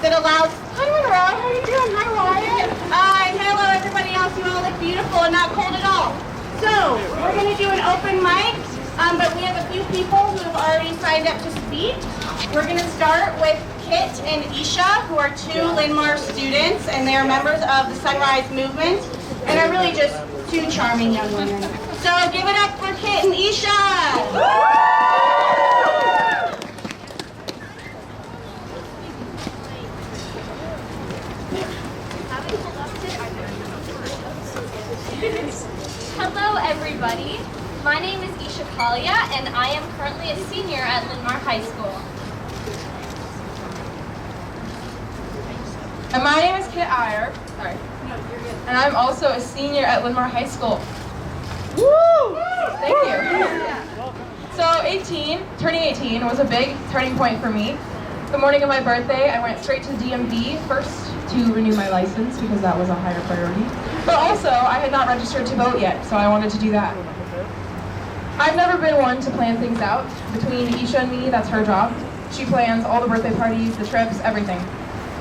that allows, hi Monroe, how are you doing? Hi Wyatt. And hello everybody else, you all look beautiful and not cold at all. So, we're going to do an open mic, but we have a few people who have already signed up to speak. We're going to start with Kit and Isha, who are two Linn-Mar students, and they are members of the Sunrise Movement, and are really just two charming young women. So give it up for Kit and Isha! Hello everybody, my name is Isha Kalia and I am currently a senior at Linn-Mar High School. And my name is Kit Iyer, and I'm also a senior at Linn-Mar High School. Woo! Thank you. So turning 18 was a big turning point for me. The morning of my birthday, I went straight to the DMV first to renew my license because that was a higher priority. But also, I had not registered to vote yet, so I wanted to do that. I've never been one to plan things out. Between Isha and me, that's her job. She plans all the birthday parties, the trips, everything.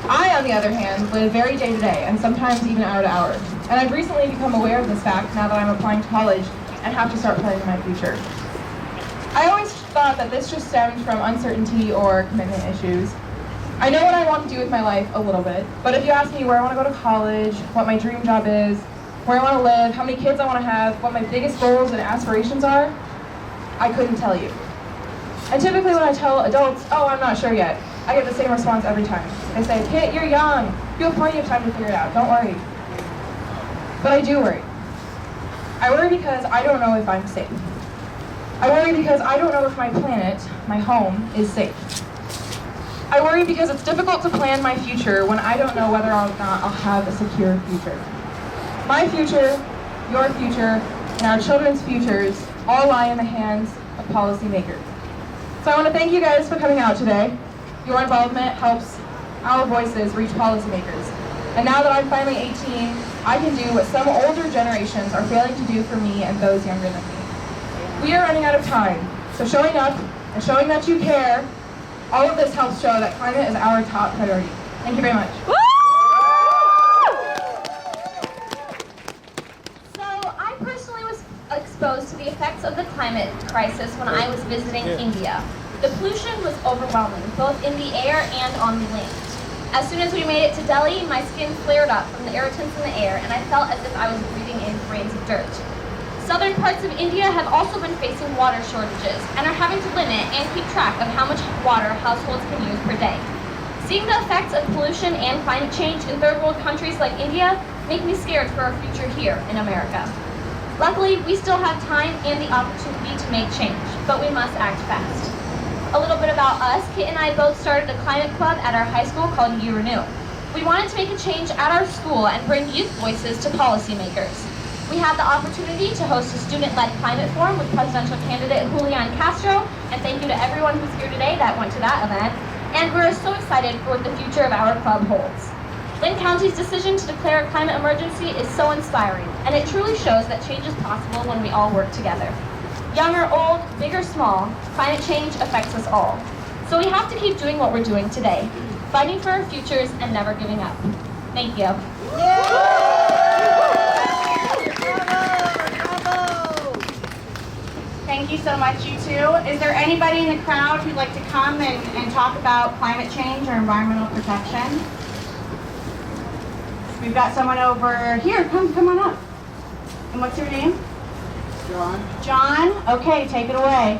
I, on the other hand, live very day to day, and sometimes even hour to hour. And I've recently become aware of this fact now that I'm applying to college and have to start planning my future. I always thought that this just stemmed from uncertainty or commitment issues. I know what I want to do with my life a little bit, but if you ask me where I want to go to college, what my dream job is, where I want to live, how many kids I want to have, what my biggest goals and aspirations are, I couldn't tell you. And typically when I tell adults, oh, I'm not sure yet, I get the same response every time. They say, Kit, you're young. You have plenty of time to figure it out. Don't worry. But I do worry. I worry because I don't know if I'm safe. I worry because I don't know if my planet, my home, is safe. I worry because it's difficult to plan my future when I don't know whether or not I'll have a secure future. My future, your future, and our children's futures all lie in the hands of policymakers. So I want to thank you guys for coming out today. Your involvement helps our voices reach policymakers. And now that I'm finally 18, I can do what some older generations are failing to do for me and those younger than me. We are running out of time, so showing up and showing that you care, all of this helps show that climate is our top priority. Thank you very much. So I personally was exposed to the effects of the climate crisis when I was visiting India. The pollution was overwhelming, both in the air and on the land. As soon as we made it to Delhi, my skin flared up from the irritants in the air, and I felt as if I was breathing in grains of dirt. Southern parts of India have also been facing water shortages and are having to limit and keep track of how much water households can use per day. Seeing the effects of pollution and climate change in third world countries like India make me scared for our future here in America. Luckily, we still have time and the opportunity to make change, but we must act fast. A little bit about us, Kit and I both started a climate club at our high school called You Renew. We wanted to make a change at our school and bring youth voices to policymakers. We had the opportunity to host a student-led climate forum with presidential candidate Julian Castro, and thank you to everyone who's here today that went to that event. And we're so excited for what the future of our club holds. Linn County's decision to declare a climate emergency is so inspiring, and it truly shows that change is possible when we all work together. Young or old, big or small, climate change affects us all. So we have to keep doing what we're doing today, fighting for our futures and never giving up. Thank you. Thank you so much, you two. Is there anybody in the crowd who'd like to come and talk about climate change or environmental protection? We've got someone over here. Come on up. And what's your name? John. John? Okay, take it away.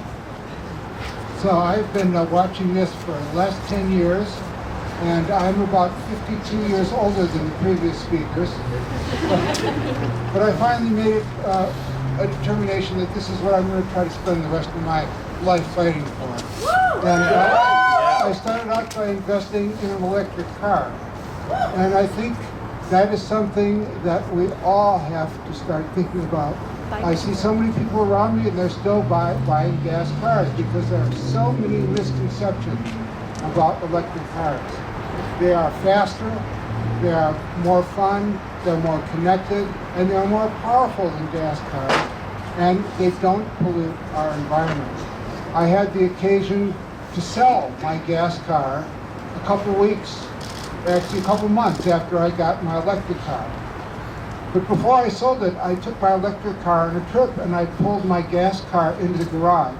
So I've been watching this for the last 10 years, and I'm about 52 years older than the previous speakers. But I finally made it a determination that this is what I'm going to try to spend the rest of my life fighting for. And I started out by investing in an electric car. And I think that is something that we all have to start thinking about. I see so many people around me and they're still buying gas cars because there are so many misconceptions about electric cars. They are faster, they are more fun, they're more connected, and they're more powerful than gas cars, and they don't pollute our environment. I had the occasion to sell my gas car, a couple weeks, actually a couple months after I got my electric car. But before I sold it, I took my electric car on a trip and I pulled my gas car into the garage.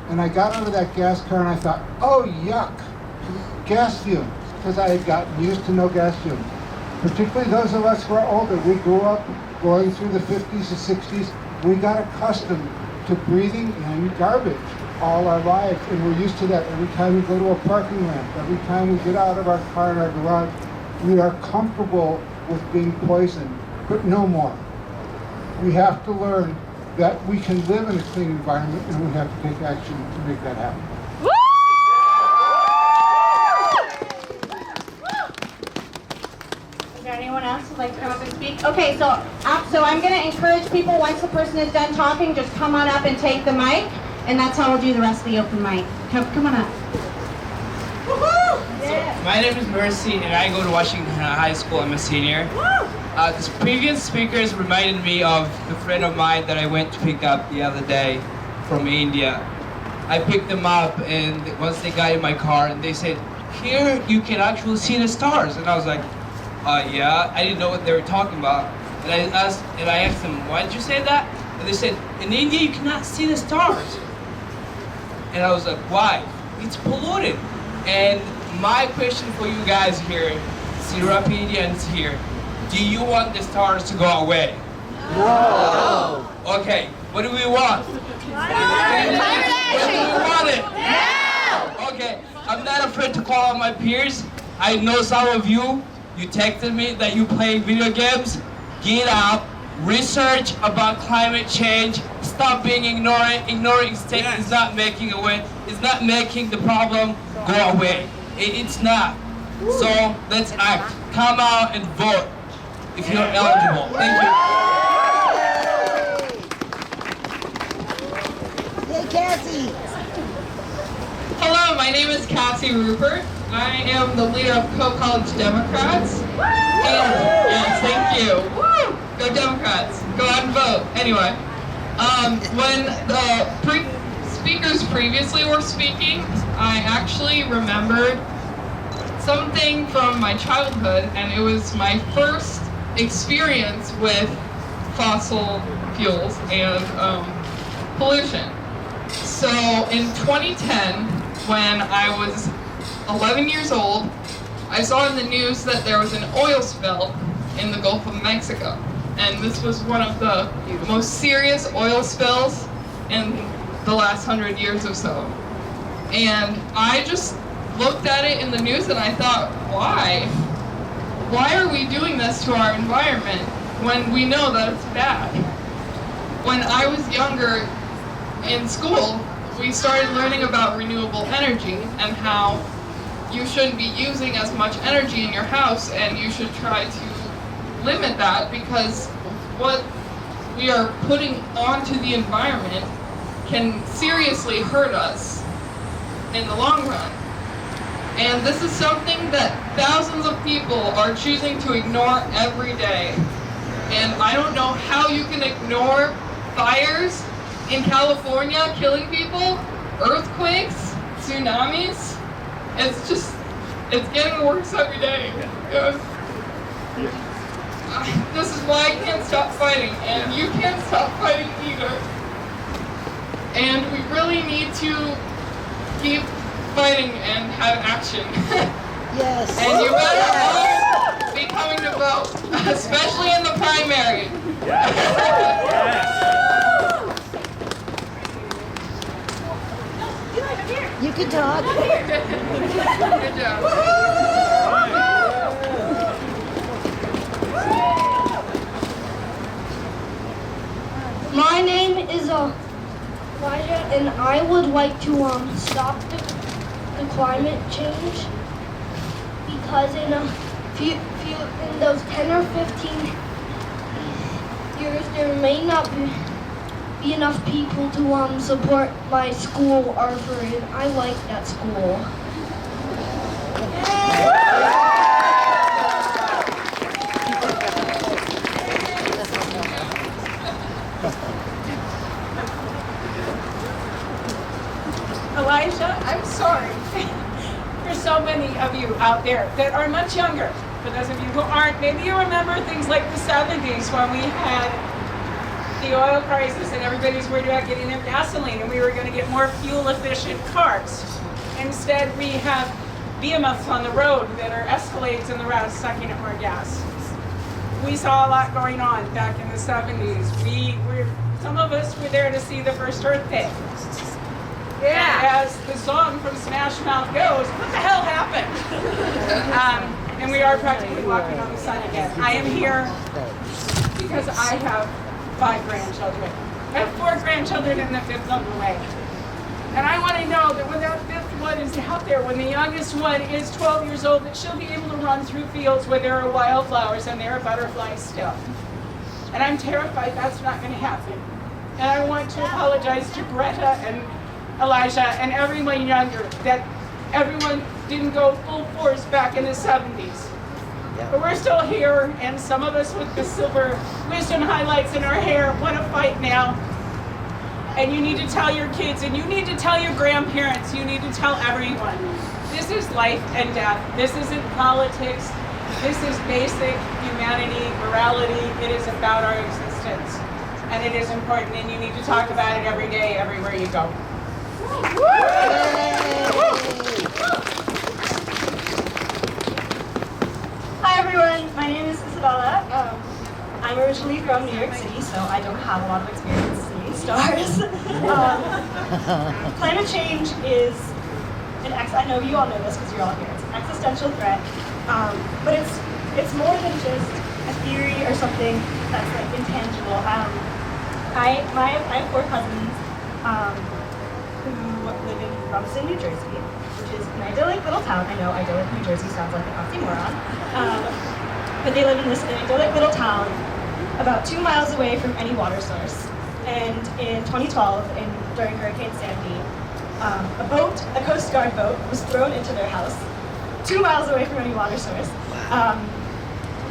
And I got out of that gas car and I thought, oh yuck, gas fumes, because I had gotten used to no gas fumes. Particularly those of us who are older, we grew up going through the 50s and 60s. We got accustomed to breathing in garbage all our lives, and we're used to that. Every time we go to a parking lot, every time we get out of our car in our garage, we are comfortable with being poisoned, but no more. We have to learn that we can live in a clean environment, and we have to take action to make that happen. Is there anyone else who'd like to come up and speak? Okay, so I'm going to encourage people, once the person is done talking, just come on up and take the mic, and that's how we'll do the rest of the open mic. Come on up. Woohoo! Yeah. My name is Mercy, and I go to Washington High School. I'm a senior. This previous speakers reminded me of a friend of mine that I went to pick up the other day from India. I picked them up, and once they got in my car, and they said, "Here you can actually see the stars." And I was like, yeah, I didn't know what they were talking about. And I asked them, why did you say that? And they said, in India you cannot see the stars. And I was like, why? It's polluted. And my question for you guys here, Cedar Rapids Indians here, do you want the stars to go away? No. Okay, what do we want? What do we want it? No. Okay, I'm not afraid to call out my peers. I know some of you texted me that you play video games. Get out, research about climate change. Stop being ignorant. Ignoring state is not making the problem go away. It's not. So let's act. Come out and vote if you're eligible. Thank you. Hey, Cassie. Hello, my name is Cassie Rupert. I am the leader of Co-College Democrats. And, yes, thank you. Woo! Go Democrats. Go out and vote. Anyway, when the speakers previously were speaking, I actually remembered something from my childhood, and it was my first experience with fossil fuels and pollution. So in 2010, when I was 11 years old, I saw in the news that there was an oil spill in the Gulf of Mexico. And this was one of the most serious oil spills in the last 100 years or so. And I just looked at it in the news and I thought, why? Why are we doing this to our environment when we know that it's bad? When I was younger in school, we started learning about renewable energy and how you shouldn't be using as much energy in your house, and you should try to limit that, because what we are putting onto the environment can seriously hurt us in the long run. And this is something that thousands of people are choosing to ignore every day. And I don't know how you can ignore fires in California killing people, earthquakes, tsunamis. It's getting worse every day. This is why I can't stop fighting, and you can't stop fighting either. And we really need to keep fighting and have action. Yes. And you better all be coming to vote, especially in the primary. You can talk. Good job. My name is Elijah, and I would like to stop the climate change, because in those 10 or 15 years there may not be enough people to support my school, Arthur, and I like that school. Elijah, I'm sorry for so many of you. out there that are much younger. For those of you who aren't, maybe you remember things like the 70s when we had the oil crisis and everybody's worried about getting their gasoline and we were going to get more fuel efficient cars. Instead, we have behemoths on the road that are Escalades in the route sucking up more gas. We saw a lot going on back in the 70s. Some of us were there to see the first Earth Day. Yeah. As the song from Smash Mouth goes, what the hell happened? And we are practically walking on the sun again. I am here because I have 5 grandchildren. I have 4 grandchildren and the 5th on the way. And I want to know that when that 5th one is out there, when the youngest one is 12 years old, that she'll be able to run through fields where there are wildflowers and there are butterflies still. And I'm terrified that's not going to happen. And I want to apologize to Greta and Elijah and everyone younger that everyone didn't go full force back in the 70s. But we're still here, and some of us with the silver wisdom highlights in our hair want to fight now. And you need to tell your kids, and you need to tell your grandparents, you need to tell everyone. This is life and death. This isn't politics. This is basic humanity, morality. It is about our existence. And it is important, and you need to talk about it every day, everywhere you go. Hi everyone, my name is Isabella. I'm originally from New York City, so I don't have a lot of experience seeing stars. Climate change is I know you all know this because you're all here, it's an existential threat, but it's more than just a theory or something that's like intangible. I have 4 cousins who live in Rumson, New Jersey, which is an idyllic little town. I know idyllic New Jersey sounds like an oxymoron, but they live in this idyllic little town about 2 miles away from any water source. And in 2012, during Hurricane Sandy, a Coast Guard boat was thrown into their house 2 miles away from any water source.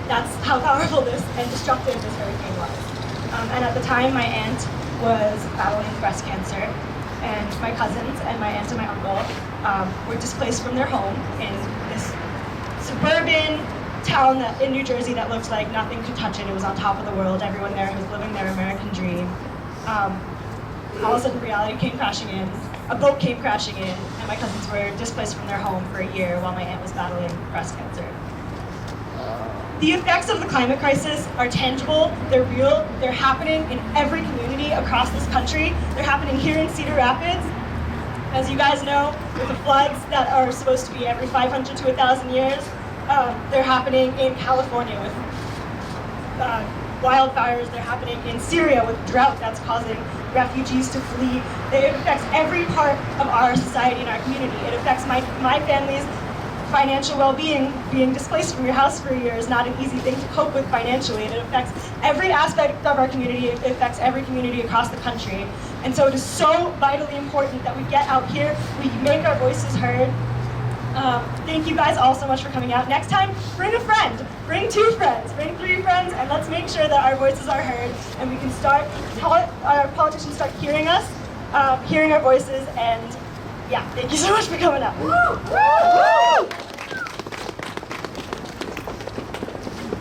That's how powerful this and destructive this hurricane was. And at the time, my aunt was battling breast cancer, and my cousins and my aunt and my uncle were displaced from their home in this suburban town in New Jersey that looked like nothing could touch it. It was on top of the world. Everyone there was living their American dream. All of a sudden, reality came crashing in. A boat came crashing in, and my cousins were displaced from their home for a year while my aunt was battling breast cancer. The effects of the climate crisis are tangible, they're real, they're happening in every community across this country. They're happening here in Cedar Rapids. As you guys know, with the floods that are supposed to be every 500 to 1,000 years, they're happening in California with wildfires. They're happening in Syria with drought that's causing refugees to flee. It affects every part of our society and our community. It affects my family's financial well-being. Being displaced from your house for a year is not an easy thing to cope with financially, and it affects every aspect of our community. It affects every community across the country. And so it is so vitally important that we get out here, we make our voices heard. Thank you guys all so much for coming out. Next time, bring a friend, bring 2 friends, bring 3 friends, and let's make sure that our voices are heard and we can start, our politicians start hearing us, hearing our voices, and yeah, thank you so much for coming out.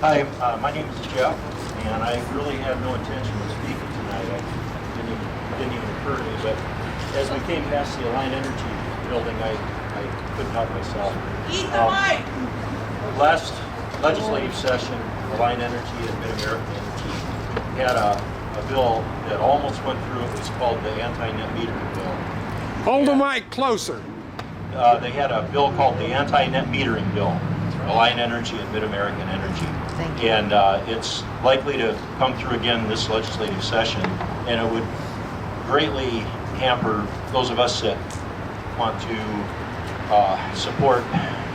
Hi, my name is Jeff, and I really had no intention of speaking tonight. It didn't even occur to me, but as we came past the Alliant Energy building, I couldn't help myself. Eat the mic! Last legislative session, Alliant Energy and Mid-American Energy had a bill that almost went through. It was called the Anti-Net Metering Bill. Hold the mic closer. They had a bill called the Anti-Net Metering Bill, Alliant Energy and Mid-American Energy. And it's likely to come through again this legislative session, and it would greatly hamper those of us that want to support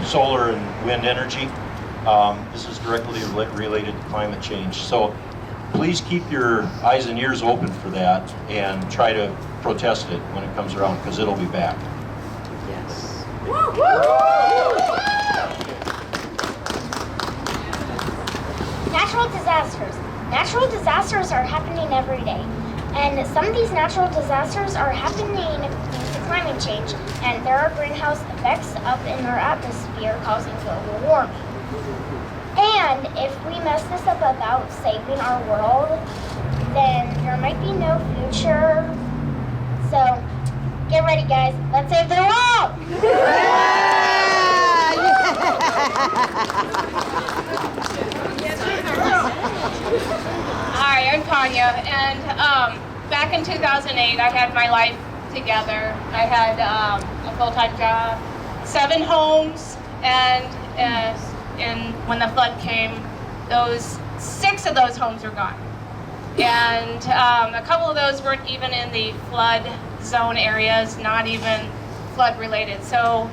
solar and wind energy. This is directly related to climate change. So please keep your eyes and ears open for that and try to protest it when it comes around, because it'll be back. Yes. Natural disasters. Natural disasters are happening every day. And some of these natural disasters are happening due to climate change. And there are greenhouse effects up in our atmosphere. atmosphere causing global warming. And if we mess this up about saving our world, then there might be no future. So get ready, guys. Let's save the world! Hi, I'm Tanya, and back in 2008, I had my life together. I had a full-time job, 7 homes, and when the flood came, 6 of those homes were gone. And a couple of those weren't even in the flood zone areas, not even flood related. So,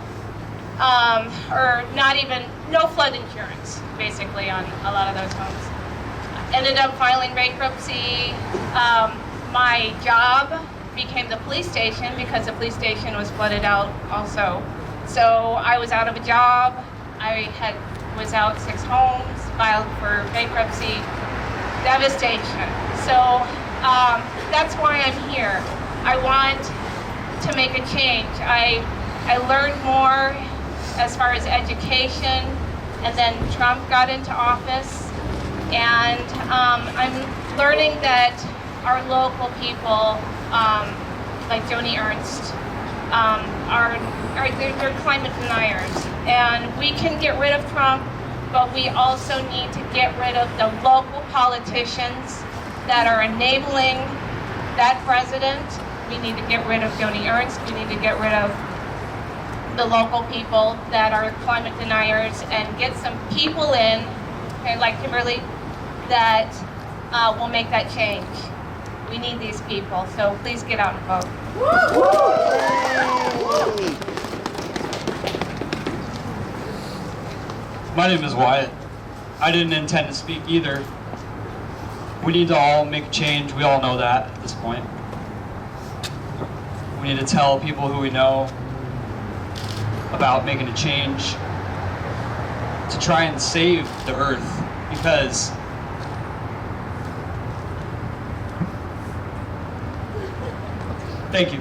or not even, no flood insurance, basically, on a lot of those homes. Ended up filing bankruptcy. My job became the police station because the police station was flooded out also. So I was out of a job. I was out 6 homes, filed for bankruptcy, devastation. So that's why I'm here. I want to make a change. I learned more as far as education, and then Trump got into office, and I'm learning that our local people, like Joni Ernst, they're climate deniers, and we can get rid of Trump, but we also need to get rid of the local politicians that are enabling that president. We need to get rid of Joni Ernst. We need to get rid of the local people that are climate deniers and get some people in, okay, like Kimberley, that will make that change. We need these people, so please get out and vote. My name is Wyatt. I didn't intend to speak either. We need to all make a change. We all know that at this point. We need to tell people who we know about making a change to try and save the earth, because thank you.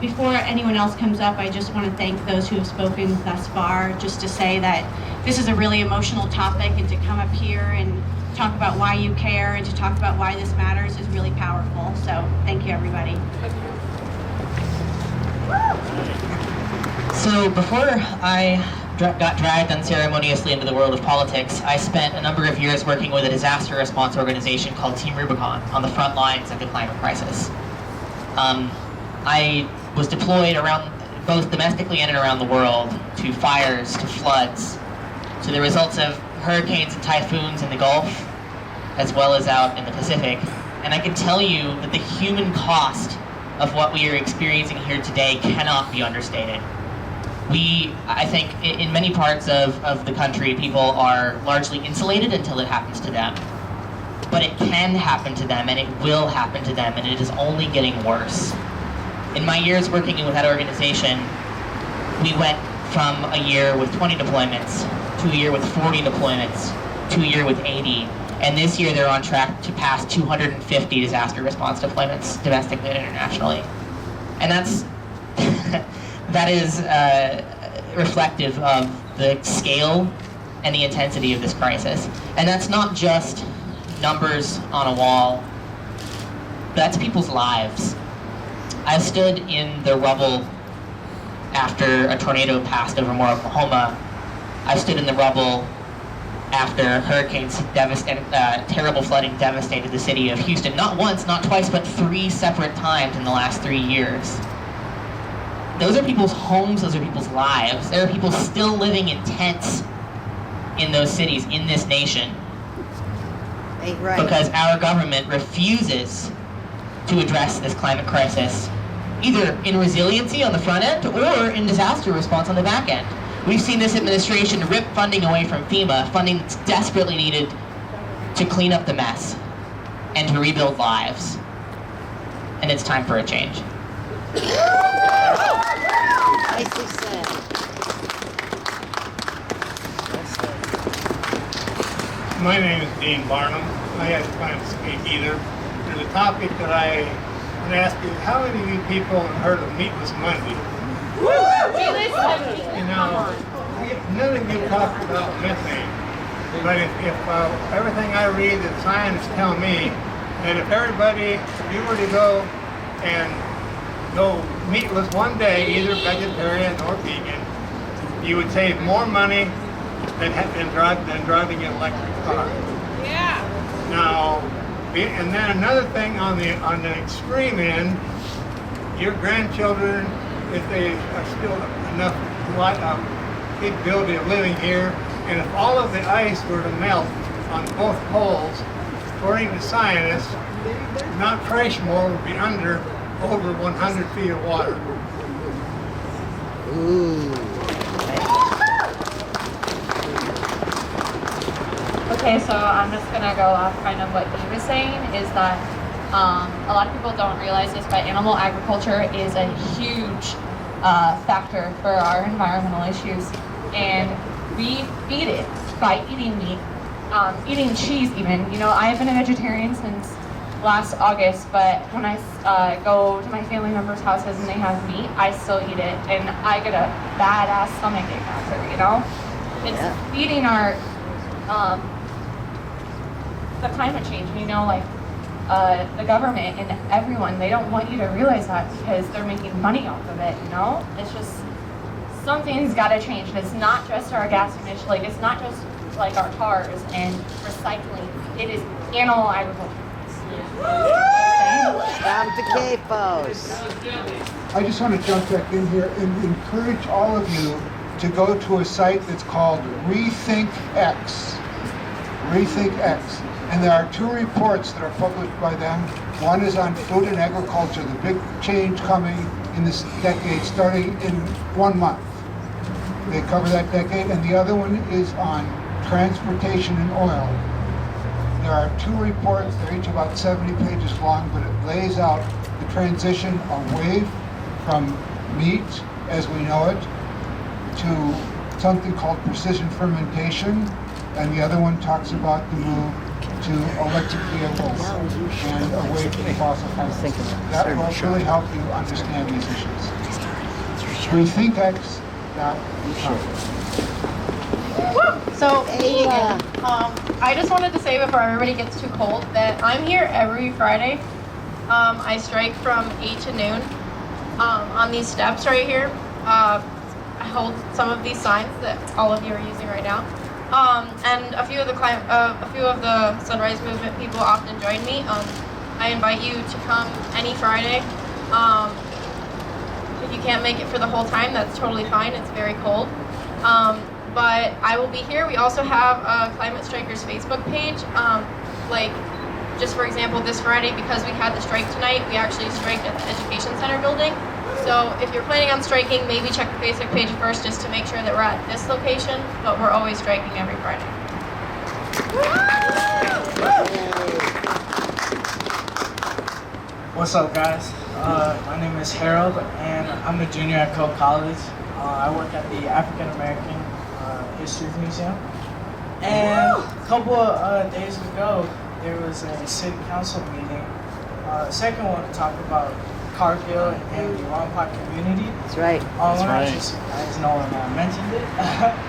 Before anyone else comes up, I just want to thank those who have spoken thus far, just to say that this is a really emotional topic, and to come up here and talk about why you care and to talk about why this matters is really powerful. So thank you, everybody. So before I got dragged unceremoniously into the world of politics, I spent a number of years working with a disaster response organization called Team Rubicon on the front lines of the climate crisis. I was deployed around, both domestically and around the world, to fires, to floods, to the results of hurricanes and typhoons in the Gulf, as well as out in the Pacific. And I can tell you that the human cost of what we are experiencing here today cannot be understated. I think, in many parts of the country, people are largely insulated until it happens to them. But it can happen to them, and it will happen to them, and it is only getting worse. In my years working with that organization, we went from a year with 20 deployments to a year with 40 deployments to a year with 80. And this year they're on track to pass 250 disaster response deployments domestically and internationally. And that is reflective of the scale and the intensity of this crisis. And that's not just numbers on a wall, that's people's lives. I've stood in the rubble after a tornado passed over Moore, Oklahoma. I've stood in the rubble after hurricanes, terrible flooding devastated the city of Houston, not once, not twice, but 3 separate times in the last 3 years. Those are people's homes, those are people's lives. There are people still living in tents in those cities, in this nation. Ain't right. Because our government refuses to address this climate crisis, either in resiliency on the front end or in disaster response on the back end. We've seen this administration rip funding away from FEMA, funding that's desperately needed to clean up the mess and to rebuild lives. And it's time for a change. Nicely said. My name is Dean Barnum. I hadn't planned to speak either. There's a topic that I to ask you, how many of you people have heard of Meatless Monday? You know, none of you talked about methane. But if everything I read that scientists tell me, that if everybody, if you were to go and go meatless one day, either vegetarian or vegan, you would save more money than driving an electric car. Yeah. Now, and then another thing on the extreme end, your grandchildren, if they are still enough capability of living here, and if all of the ice were to melt on both poles, according to scientists, Mount Freshmore would be under over 100 feet of water. Ooh. Okay, so I'm just gonna go off kind of what he was saying, is that a lot of people don't realize this, but animal agriculture is a huge factor for our environmental issues, and we feed it by eating meat, eating cheese even. You know, I've been a vegetarian since last August, but when I go to my family members' houses and they have meat, I still eat it, and I get a badass stomachache after, you know? It's feeding our, the climate change, you know, like the government and everyone, they don't want you to realize that because they're making money off of it, you know? It's just, something's gotta change. And it's not just our gas emissions, like it's not just like our cars and recycling, it is animal agriculture. Stop the capos. I just want to jump back in here and encourage all of you to go to a site that's called Rethink X. Rethink X. And there are 2 reports that are published by them. One is on food and agriculture, the big change coming in this decade, starting in 1 month. They cover that decade. And the other one is on transportation and oil. There are 2 reports, they're each about 70 pages long, but it lays out the transition away from meat as we know it to something called precision fermentation, and the other one talks about the move to electric vehicles and away from fossil fuels. That will really help you understand these issues. RethinkX.com. So, I just wanted to say before everybody gets too cold that I'm here every Friday. I strike from 8 to noon on these steps right here. I hold some of these signs that all of you are using right now. And a few of the Sunrise Movement people often join me. I invite you to come any Friday. If you can't make it for the whole time, that's totally fine. It's very cold. But I will be here. We also have a Climate Strikers Facebook page. Like, just for example, this Friday, because we had the strike tonight, we actually striked at the Education Center building. So if you're planning on striking, maybe check the Facebook page first just to make sure that we're at this location, but we're always striking every Friday. What's up, guys? My name is Harold, and I'm a junior at Coe College. I work at the African American History Museum. And a couple of days ago, there was a city council meeting, second one to talk about Cargill and the Wampauck community. That's right. That's right. Just, as no one mentioned it.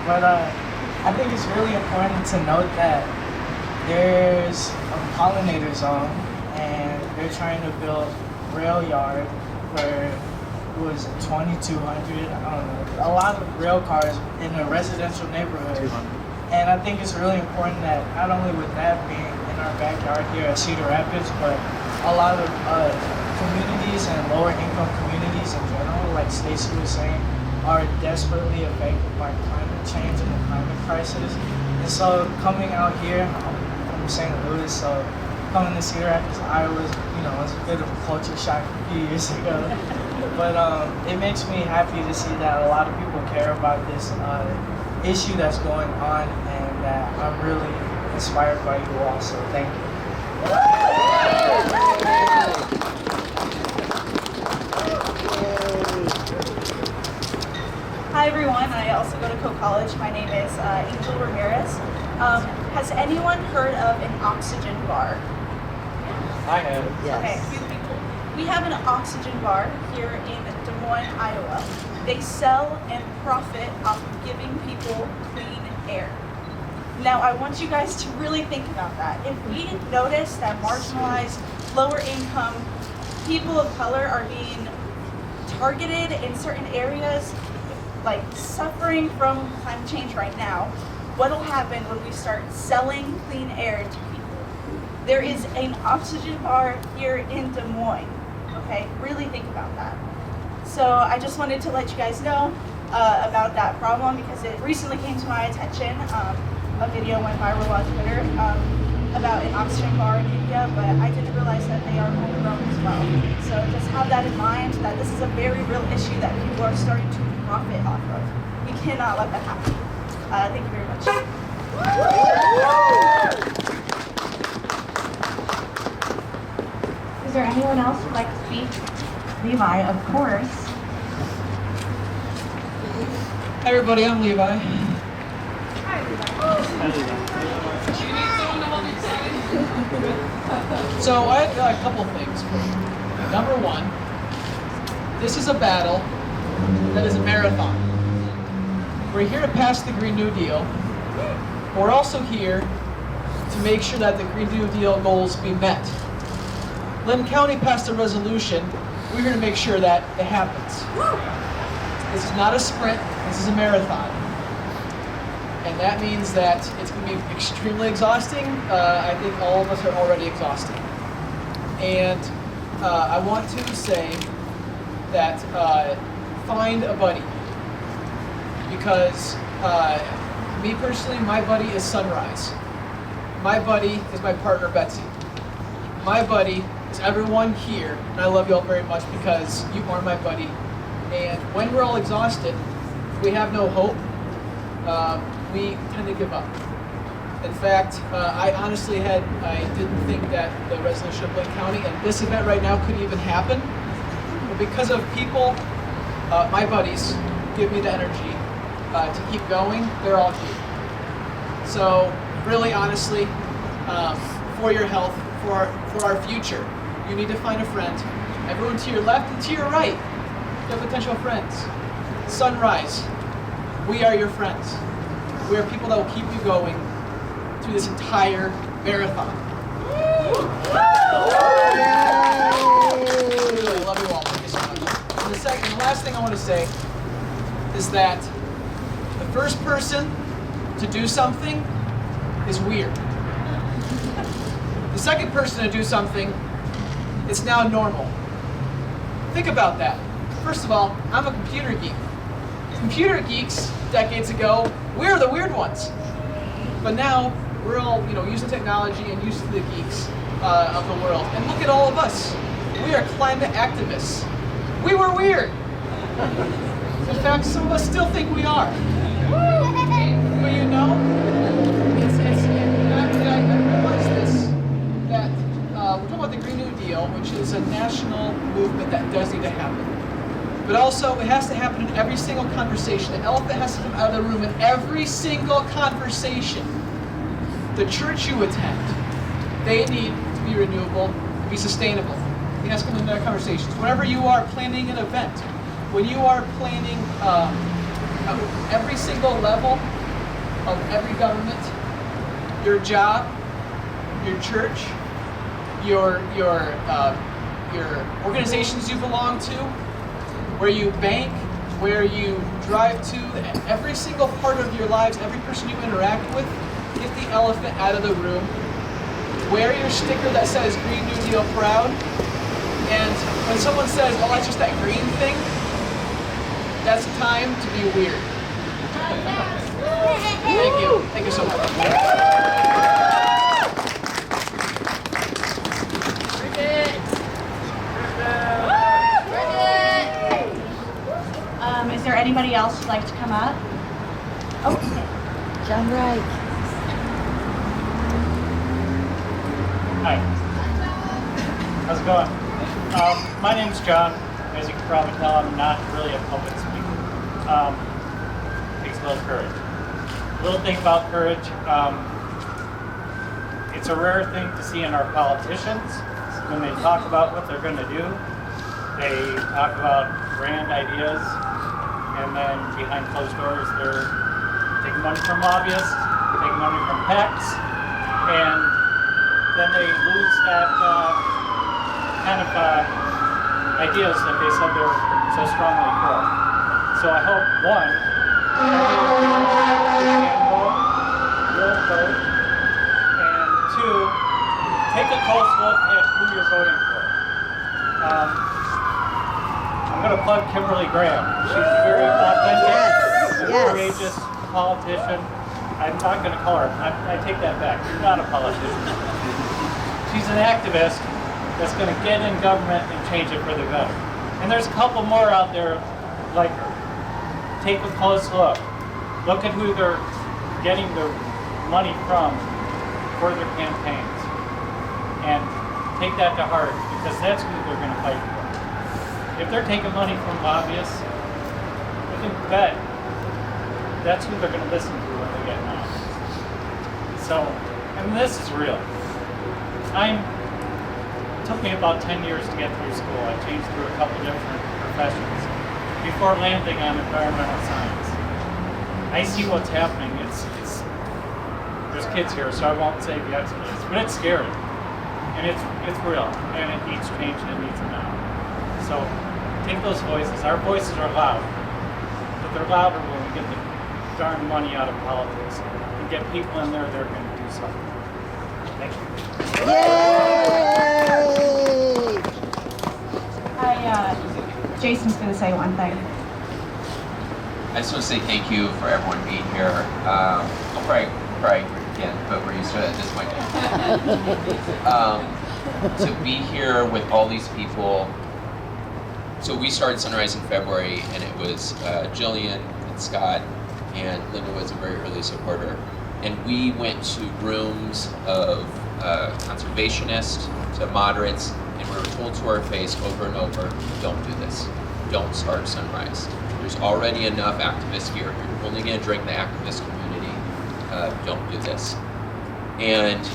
But I think it's really important to note that there's a pollinator zone, and they're trying to build rail yard where it was 2,200, I don't know, a lot of rail cars in a residential neighborhood. And I think it's really important that not only with that being in our backyard here at Cedar Rapids, but a lot of communities and lower income communities in general, like Stacey was saying, are desperately affected by climate change and the climate crisis. And so coming out here, I'm from St. Louis, so coming to Cedar Rapids, Iowa, you know, was a bit of a culture shock a few years ago. But it makes me happy to see that a lot of people care about this issue that's going on, and that I'm really inspired by you all, so thank you. Hi everyone, I also go to Coe College. My name is Angel Ramirez. Has anyone heard of an oxygen bar? I have. Yes. Okay. We have an oxygen bar here in Des Moines, Iowa. They sell and profit off of giving people clean air. Now, I want you guys to really think about that. If we notice that marginalized, lower income, people of color are being targeted in certain areas, like suffering from climate change right now, what'll happen when we start selling clean air to people? There is an oxygen bar here in Des Moines, okay? Really think about that. So I just wanted to let you guys know about that problem because it recently came to my attention. A video went viral on Twitter about an oxygen bar in India, but I didn't realize that they are homegrown as well. So just have that in mind, that this is a very real issue that people are starting to profit off of. We cannot let that happen. Thank you very much. Is there anyone else who'd like to speak? Levi, of course. Hi everybody, I'm Levi. So I have a couple things. Number one, this is a battle that is a marathon. We're here to pass the Green New Deal. We're also here to make sure that the Green New Deal goals be met. Linn County passed a resolution. We're here to make sure that it happens. This is not a sprint, this is a marathon. And that means that it's going to be extremely exhausting. I think all of us are already exhausted. And I want to say that find a buddy. Because me personally, my buddy is Sunrise. My buddy is my partner, Betsy. My buddy is everyone here, and I love you all very much because you are my buddy. And when we're all exhausted, we have no hope, we tend to give up. In fact, I honestly didn't think that the resolution of Linn County and this event right now could even happen. But because of people, my buddies, give me the energy to keep going. They're all here. So really, honestly, for your health, for our future, you need to find a friend. Everyone to your left and to your right, your potential friends. Sunrise, we are your friends. We are people that will keep you going through this entire marathon. I love you all. Thank you so much. And the last thing I want to say is that the first person to do something is weird. The second person to do something is now normal. Think about that. First of all, I'm a computer geek. Computer geeks, decades ago, we're the weird ones. But now, we're all using technology and used to the geeks of the world. And look at all of us. We are climate activists. We were weird. In fact, some of us still think we are. But I realize this, that we're talking about the Green New Deal, which is a national movement that does need to happen. But also, it has to happen in every single conversation. The elephant has to come out of the room in every single conversation. The church you attend, they need to be renewable, to be sustainable. It has to come into conversations. Whenever you are planning an event, when you are planning every single level of every government, your job, your church, your organizations you belong to, where you bank, where you drive to, every single part of your lives, every person you interact with, get the elephant out of the room. Wear your sticker that says Green New Deal proud. And when someone says, oh, that's just that green thing, that's time to be weird. Thank you. Thank you so much. Is there anybody else who'd like to come up? Okay. John Wright. Hi. How's it going? My name's John. As you can probably tell, I'm not really a public speaker. Takes a little courage. A little thing about courage, it's a rare thing to see in our politicians. when they talk about what they're going to do, they talk about grand ideas, and then behind closed doors, they're taking money from lobbyists, taking money from PACs, and then they lose that kind of ideas that they said they're so strongly for. So I hope, one, will vote, and two, take a close look at who you're voting for. I'm going to plug Kimberley Graham. She's a very authentic and courageous politician. I'm not going to call her. I take that back. She's not a politician. She's an activist that's going to get in government and change it for the better. And there's a couple more out there like her. Take a close look. Look at who they're getting their money from for their campaigns. And take that to heart, because that's who they're going to fight for. If they're taking money from lobbyists, you can bet that's who they're going to listen to when they get in office. So, I mean, this is real. It took me about 10 years to get through school. I changed through a couple different professions before landing on environmental science. I see what's happening. There's kids here, so I won't say the experts, but it's scary. And it's real, and it needs change, and it needs it now. So take those voices. Our voices are loud, but they're louder when we get the darn money out of politics and get people in there that are going to do something. Thank you. Jason's going to say one thing. I just want to say thank you for everyone being here. I'll probably again, but we're used to it at this point. To be here with all these people. So we started Sunrise in February, and it was Jillian and Scott, and Linda was a very early supporter. And we went to rooms of conservationists to moderates, and we were told to our face over and over, don't do this. Don't start Sunrise. There's already enough activists here. You're only going to drink the activist community. Don't do this. And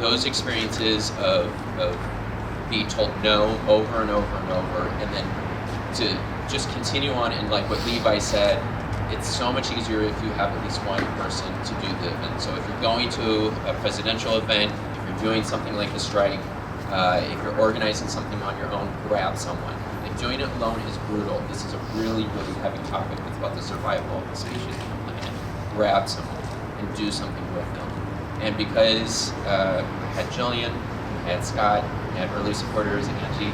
those experiences of being told no over and over and over, and then to just continue on, and like what Levi said, it's so much easier if you have at least one person to do the event. So if you're going to a presidential event, if you're doing something like a strike, if you're organizing something on your own, grab someone. If doing it alone is brutal, this is a really, really heavy topic. It's about the survival of the species on the planet. Grab someone and do something with them. And because we had Jillian, we had Scott, we had early supporters, Angie,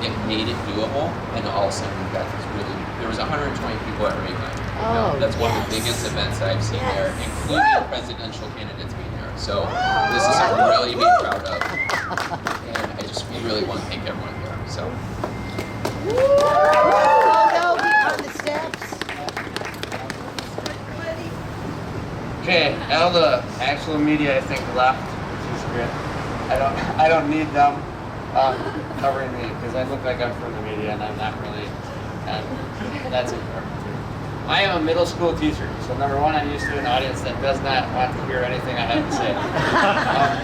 it made it doable, and all of a sudden we got this really, there was 120 people at Raygun. That's one of the biggest events that I've seen there, including presidential candidates being there. So this is something to really be proud of. And we really want to thank everyone here. So. On the steps. Okay, all the actual media I think left, which is good. I don't need them covering me because I look like I'm from the media and I'm not really, and that's important too. I am a middle school teacher, so number one, I'm used to an audience that does not want to hear anything I have to say.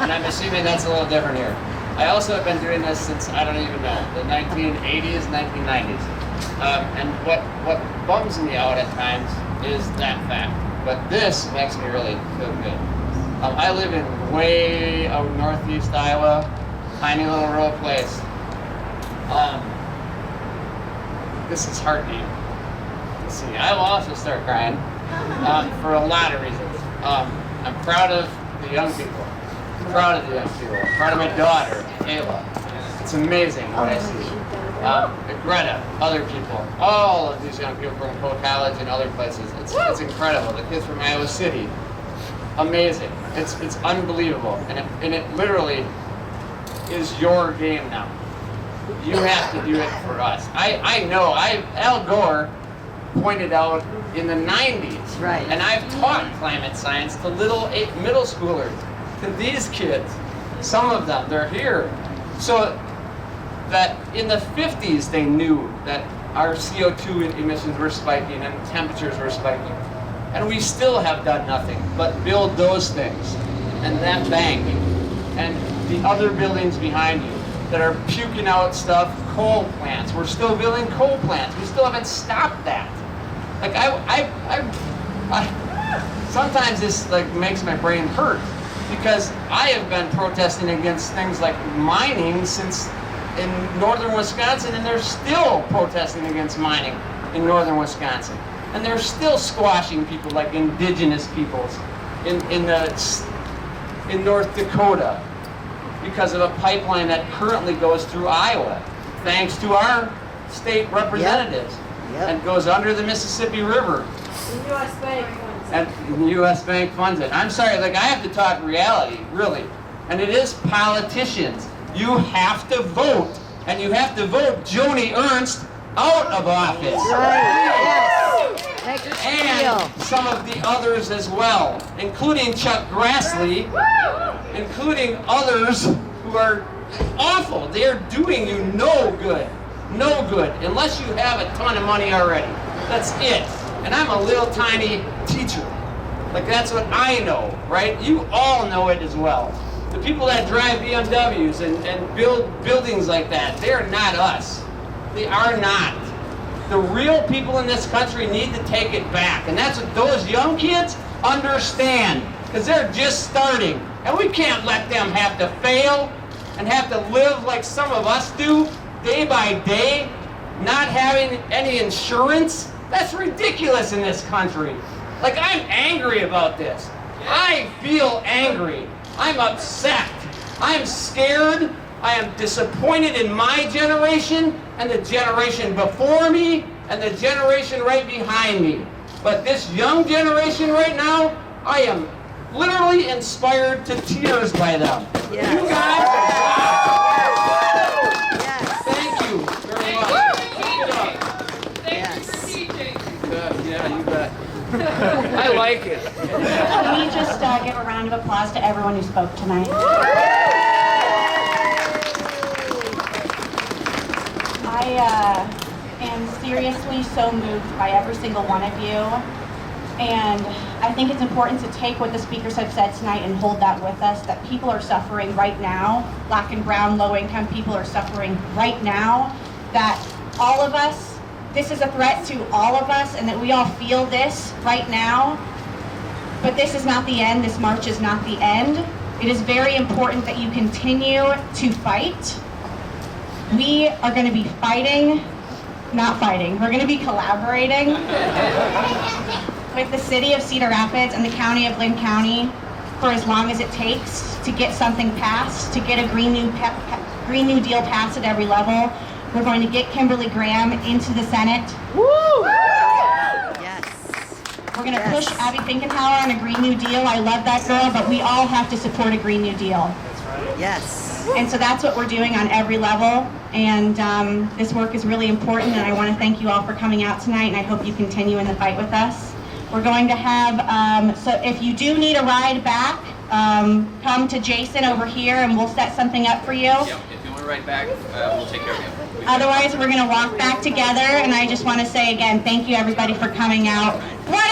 And I'm assuming that's a little different here. I also have been doing this since, I don't even know, the 1980s, 1990s. And what bums me out at times is that fact. But this makes me really feel good. I live in way out northeast Iowa, tiny little rural place. This is heartening to see. I will also start crying for a lot of reasons. I'm proud of the young people. I'm proud of the young people. I'm proud of my daughter, Kayla. It's amazing what I see. Greta, other people, all of these young people from Polk College and other places. It's incredible. The kids from Iowa City, amazing. It's unbelievable, and it literally is your game now. You have to do it for us. I know. Al Gore pointed out in the 90s, right? And I've taught climate science to middle schoolers, to these kids. Some of them, they're here, so that in the 50s they knew that our CO2 emissions were spiking and temperatures were spiking. And we still have done nothing but build those things. And that bank and the other buildings behind you that are puking out stuff, coal plants. We're still building coal plants. We still haven't stopped that. Like sometimes this like makes my brain hurt because I have been protesting against things like mining since in northern Wisconsin, and they're still protesting against mining in northern Wisconsin. And they're still squashing people like indigenous peoples in North Dakota because of a pipeline that currently goes through Iowa, thanks to our state representatives, and goes under the Mississippi River. The U.S. Bank funds it. And the U.S. Bank funds it. I'm sorry, like I have to talk reality, really. And it is politicians. You have to vote, and you have to vote Joni Ernst out of office. And some of the others as well, including Chuck Grassley, including others who are awful. They are doing you no good. No good, unless you have a ton of money already. That's it. And I'm a little tiny teacher. Like that's what I know, right? You all know it as well. The people that drive BMWs and build buildings like that, they're not us. They are not. The real people in this country need to take it back. And that's what those young kids understand. Because they're just starting. And we can't let them have to fail and have to live like some of us do, day by day, not having any insurance. That's ridiculous in this country. Like, I'm angry about this. I feel angry. I'm upset. I'm scared. I am disappointed in my generation and the generation before me and the generation right behind me. But this young generation right now, I am literally inspired to tears by them. Yes. You guys are yes. Thank you very much. Thank you for teaching. Yeah, you bet. I like it. Can we just give a round of applause to everyone who spoke tonight? I am seriously so moved by every single one of you. And I think it's important to take what the speakers have said tonight and hold that with us, that people are suffering right now. Black and brown, low-income people are suffering right now. That all of us, this is a threat to all of us, and that we all feel this right now. But this is not the end. This march is not the end. It is very important that you continue to fight. We are going to be fighting, not fighting. We're going to be collaborating with the city of Cedar Rapids and the county of Linn County for as long as it takes to get something passed, to get a Green New Deal passed at every level. We're going to get Kimberley Graham into the Senate. Woo! Yes. We're going to push Abby Finkenhauer on a Green New Deal. I love that girl, but we all have to support a Green New Deal. That's right. Yes. And so that's what we're doing on every level. And this work is really important, and I want to thank you all for coming out tonight, and I hope you continue in the fight with us. We're going to have, so if you do need a ride back, come to Jason over here, and we'll set something up for you. Yep, if you want to ride back, we'll take care of you. Otherwise, we're going to walk back together, and I just want to say again, thank you everybody for coming out. What